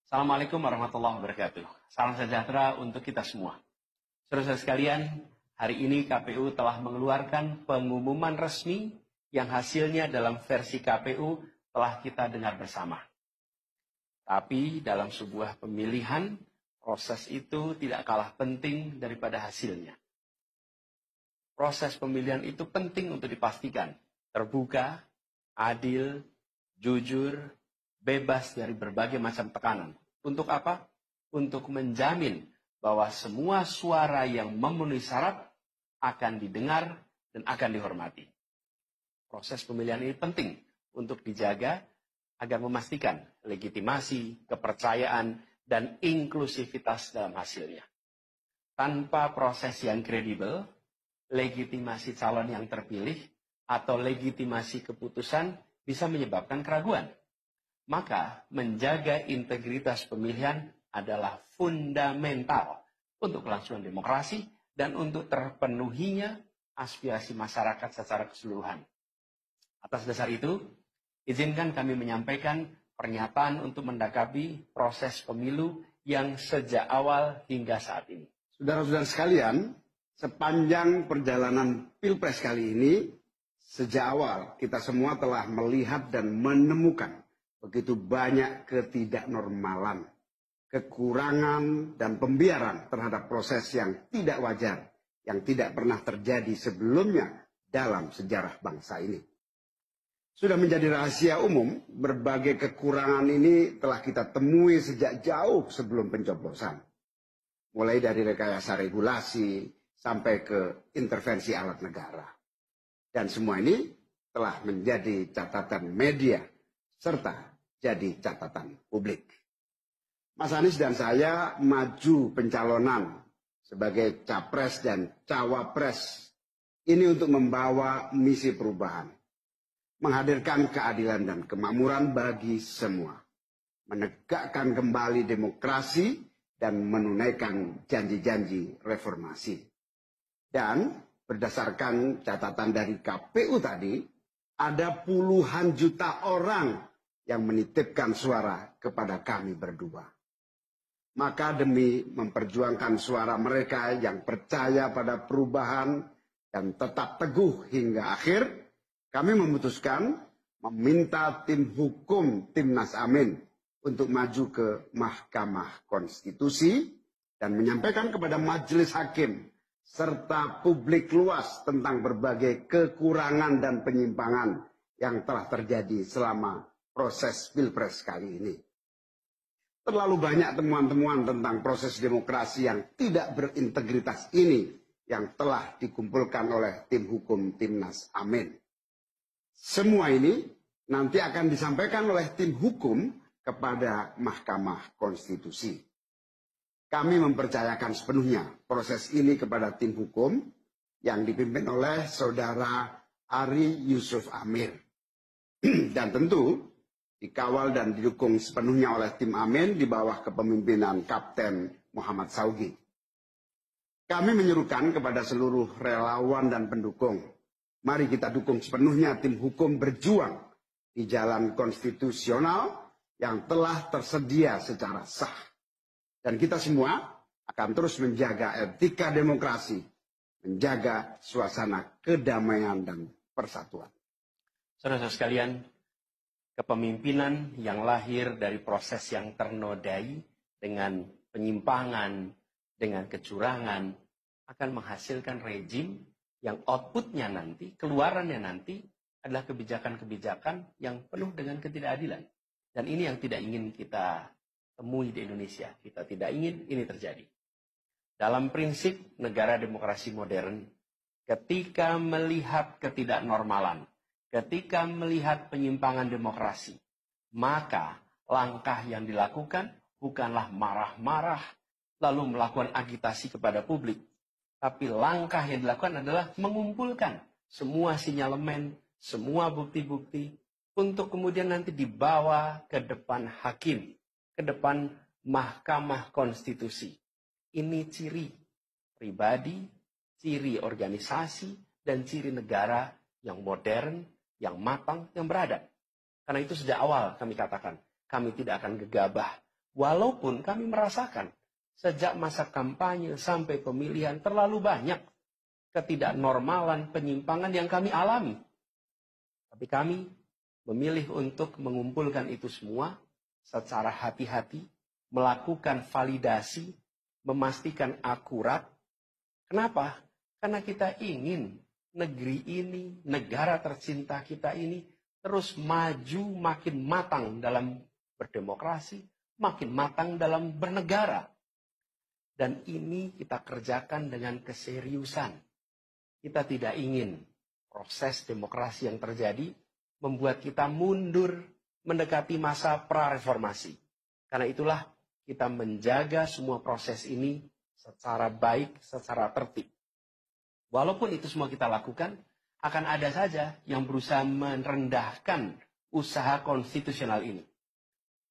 Assalamualaikum warahmatullahi wabarakatuh. Salam sejahtera untuk kita semua. Saudara-saudara sekalian, hari ini KPU telah mengeluarkan pengumuman resmi yang hasilnya dalam versi KPU telah kita dengar bersama. Tapi dalam sebuah pemilihan, proses itu tidak kalah penting daripada hasilnya. Proses pemilihan itu penting untuk dipastikan terbuka, adil, jujur, bebas dari berbagai macam tekanan. Untuk apa? Untuk menjamin bahwa semua suara yang memenuhi syarat akan didengar dan akan dihormati. Proses pemilihan ini penting untuk dijaga agar memastikan legitimasi, kepercayaan, dan inklusivitas dalam hasilnya. Tanpa proses yang kredibel, legitimasi calon yang terpilih atau legitimasi keputusan bisa menyebabkan keraguan. Maka menjaga integritas pemilihan adalah fundamental untuk kelangsungan demokrasi dan untuk terpenuhinya aspirasi masyarakat secara keseluruhan. Atas dasar itu, izinkan kami menyampaikan pernyataan untuk mendakapi proses pemilu yang sejak awal hingga saat ini. Saudara-saudara sekalian, sepanjang perjalanan Pilpres kali ini, sejak awal kita semua telah melihat dan menemukan begitu banyak ketidaknormalan, kekurangan, dan pembiaran terhadap proses yang tidak wajar, yang tidak pernah terjadi sebelumnya dalam sejarah bangsa ini. Sudah menjadi rahasia umum, berbagai kekurangan ini telah kita temui sejak jauh sebelum pencoblosan. Mulai dari rekayasa regulasi sampai ke intervensi alat negara. Dan semua ini telah menjadi catatan media serta jadi catatan publik. Mas Anies dan saya maju pencalonan sebagai capres dan cawapres ini untuk membawa misi perubahan, menghadirkan keadilan dan kemakmuran bagi semua, menegakkan kembali demokrasi dan menunaikan janji-janji reformasi. Dan berdasarkan catatan dari KPU tadi, ada puluhan juta orang yang menitipkan suara kepada kami berdua. Maka demi memperjuangkan suara mereka yang percaya pada perubahan dan tetap teguh hingga akhir, kami memutuskan meminta tim hukum Timnas Amin untuk maju ke Mahkamah Konstitusi dan menyampaikan kepada majelis hakim serta publik luas tentang berbagai kekurangan dan penyimpangan yang telah terjadi selama proses Pilpres kali ini. Terlalu banyak temuan-temuan tentang proses demokrasi yang tidak berintegritas ini yang telah dikumpulkan oleh tim hukum Timnas Amin. Semua ini nanti akan disampaikan oleh tim hukum kepada Mahkamah Konstitusi. Kami mempercayakan sepenuhnya proses ini kepada tim hukum yang dipimpin oleh Saudara Ari Yusuf Amir. Dan tentu dikawal dan didukung sepenuhnya oleh tim Amin di bawah kepemimpinan Kapten Muhammad Saugi. Kami menyerukan kepada seluruh relawan dan pendukung, mari kita dukung sepenuhnya tim hukum berjuang di jalan konstitusional yang telah tersedia secara sah. Dan kita semua akan terus menjaga etika demokrasi, menjaga suasana kedamaian dan persatuan. Saudara-saudara sekalian, kepemimpinan yang lahir dari proses yang ternodai dengan penyimpangan, dengan kecurangan, akan menghasilkan rejim yang outputnya nanti, keluarannya nanti adalah kebijakan-kebijakan yang penuh dengan ketidakadilan. Dan ini yang tidak ingin kita temui di Indonesia. Kita tidak ingin ini terjadi. Dalam prinsip negara demokrasi modern, ketika melihat ketidaknormalan, ketika melihat penyimpangan demokrasi, maka langkah yang dilakukan bukanlah marah-marah lalu melakukan agitasi kepada publik. Tapi langkah yang dilakukan adalah mengumpulkan semua sinyalemen, semua bukti-bukti untuk kemudian nanti dibawa ke depan hakim, ke depan Mahkamah Konstitusi. Ini ciri pribadi, ciri organisasi, dan ciri negara yang modern, yang matang, yang beradab. Karena itu sejak awal kami katakan, kami tidak akan gegabah Walaupun kami merasakan sejak masa kampanye sampai pemilihan terlalu banyak ketidaknormalan, penyimpangan yang kami alami. Tapi kami memilih untuk mengumpulkan itu semua secara hati-hati, melakukan validasi, memastikan akurat. Kenapa? Karena kita ingin negeri ini, negara tercinta kita ini terus maju, makin matang dalam berdemokrasi, makin matang dalam bernegara. Dan ini kita kerjakan dengan keseriusan. Kita tidak ingin proses demokrasi yang terjadi membuat kita mundur mendekati masa prareformasi. Karena itulah kita menjaga semua proses ini secara baik, secara tertib. Walaupun itu semua kita lakukan, akan ada saja yang berusaha merendahkan usaha konstitusional ini.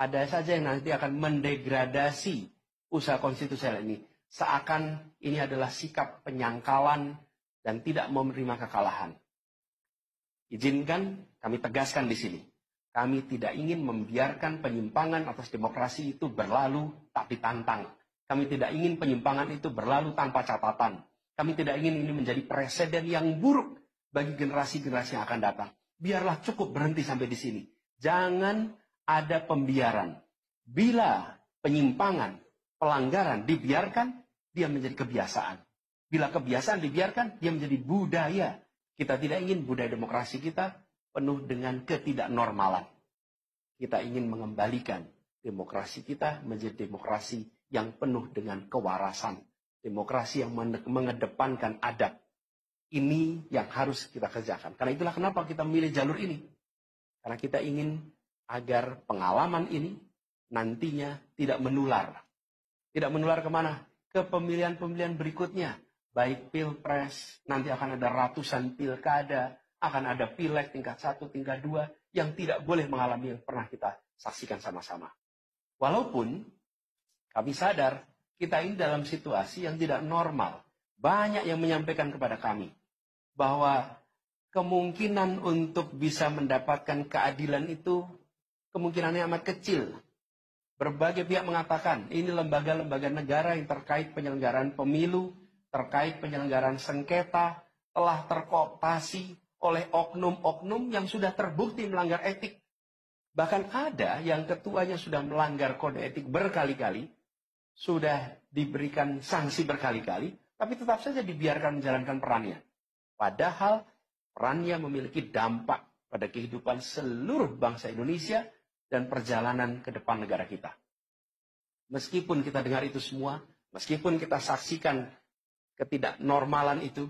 Ada saja yang nanti akan mendegradasi usaha konstitusional ini. Seakan ini adalah sikap penyangkalan dan tidak mau menerima kekalahan. Izinkan kami tegaskan di sini. Kami tidak ingin membiarkan penyimpangan atas demokrasi itu berlalu tak ditantang. Kami tidak ingin penyimpangan itu berlalu tanpa catatan. Kami tidak ingin ini menjadi presiden yang buruk bagi generasi-generasi yang akan datang. Biarlah cukup berhenti sampai di sini. Jangan ada pembiaran. Bila penyimpangan, pelanggaran dibiarkan, dia menjadi kebiasaan. Bila kebiasaan dibiarkan, dia menjadi budaya. Kita tidak ingin budaya demokrasi kita penuh dengan ketidaknormalan. Kita ingin mengembalikan demokrasi kita menjadi demokrasi yang penuh dengan kewarasan. Demokrasi yang mengedepankan adab. Ini yang harus kita kerjakan. Karena itulah kenapa kita memilih jalur ini. Karena kita ingin agar pengalaman ini nantinya tidak menular. Tidak menular kemana? Ke pemilihan-pemilihan berikutnya. Baik pilpres, nanti akan ada ratusan pilkada, akan ada pileg tingkat 1, tingkat 2, yang tidak boleh mengalami yang pernah kita saksikan sama-sama. Walaupun kami sadar, kita ini dalam situasi yang tidak normal. Banyak yang menyampaikan kepada kami, bahwa kemungkinan untuk bisa mendapatkan keadilan itu, kemungkinannya amat kecil. Berbagai pihak mengatakan, ini lembaga-lembaga negara yang terkait penyelenggaraan pemilu, terkait penyelenggaraan sengketa, telah terkooptasi oleh oknum-oknum yang sudah terbukti melanggar etik. Bahkan ada yang ketuanya sudah melanggar kode etik berkali-kali, sudah diberikan sanksi berkali-kali, tapi tetap saja dibiarkan menjalankan perannya. Padahal perannya memiliki dampak pada kehidupan seluruh bangsa Indonesia dan perjalanan ke depan negara kita. Meskipun kita dengar itu semua, meskipun kita saksikan ketidaknormalan itu,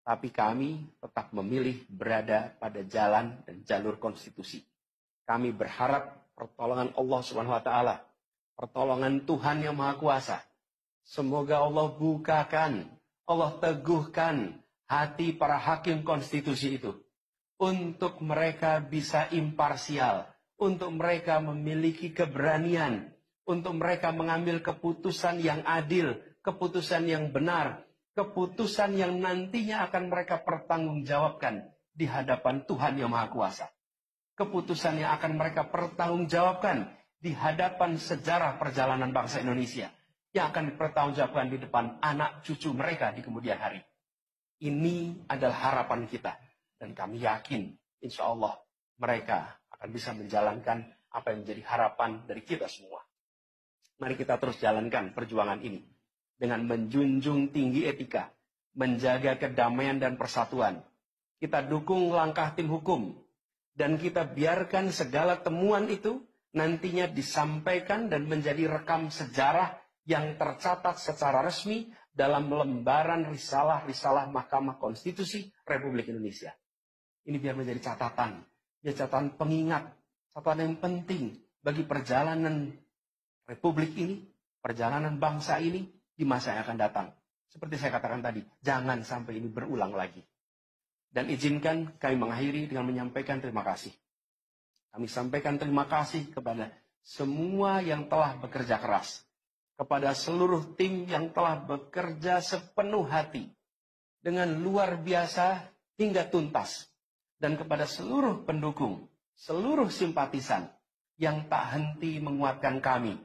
tapi kami tetap memilih berada pada jalan dan jalur konstitusi. Kami berharap pertolongan Allah Subhanahu wa taala, pertolongan Tuhan yang Maha Kuasa. Semoga Allah bukakan, Allah teguhkan hati para hakim konstitusi itu untuk mereka bisa imparsial, untuk mereka memiliki keberanian, untuk mereka mengambil keputusan yang adil, keputusan yang benar, keputusan yang nantinya akan mereka pertanggungjawabkan di hadapan Tuhan yang Maha Kuasa. Keputusan yang akan mereka pertanggungjawabkan di hadapan sejarah perjalanan bangsa Indonesia, yang akan dipertanggungjawabkan di depan anak cucu mereka di kemudian hari. Ini adalah harapan kita, dan kami yakin insya Allah mereka akan bisa menjalankan apa yang menjadi harapan dari kita semua. Mari kita terus jalankan perjuangan ini dengan menjunjung tinggi etika, menjaga kedamaian dan persatuan. Kita dukung langkah tim hukum, dan kita biarkan segala temuan itu nantinya disampaikan dan menjadi rekam sejarah yang tercatat secara resmi dalam lembaran risalah-risalah Mahkamah Konstitusi Republik Indonesia. Ini biar menjadi catatan, catatan pengingat, catatan yang penting bagi perjalanan Republik ini, perjalanan bangsa ini di masa yang akan datang. Seperti saya katakan tadi, jangan sampai ini berulang lagi. Dan izinkan kami mengakhiri dengan menyampaikan terima kasih. Kami sampaikan terima kasih kepada semua yang telah bekerja keras, kepada seluruh tim yang telah bekerja sepenuh hati, dengan luar biasa hingga tuntas, dan kepada seluruh pendukung, seluruh simpatisan yang tak henti menguatkan kami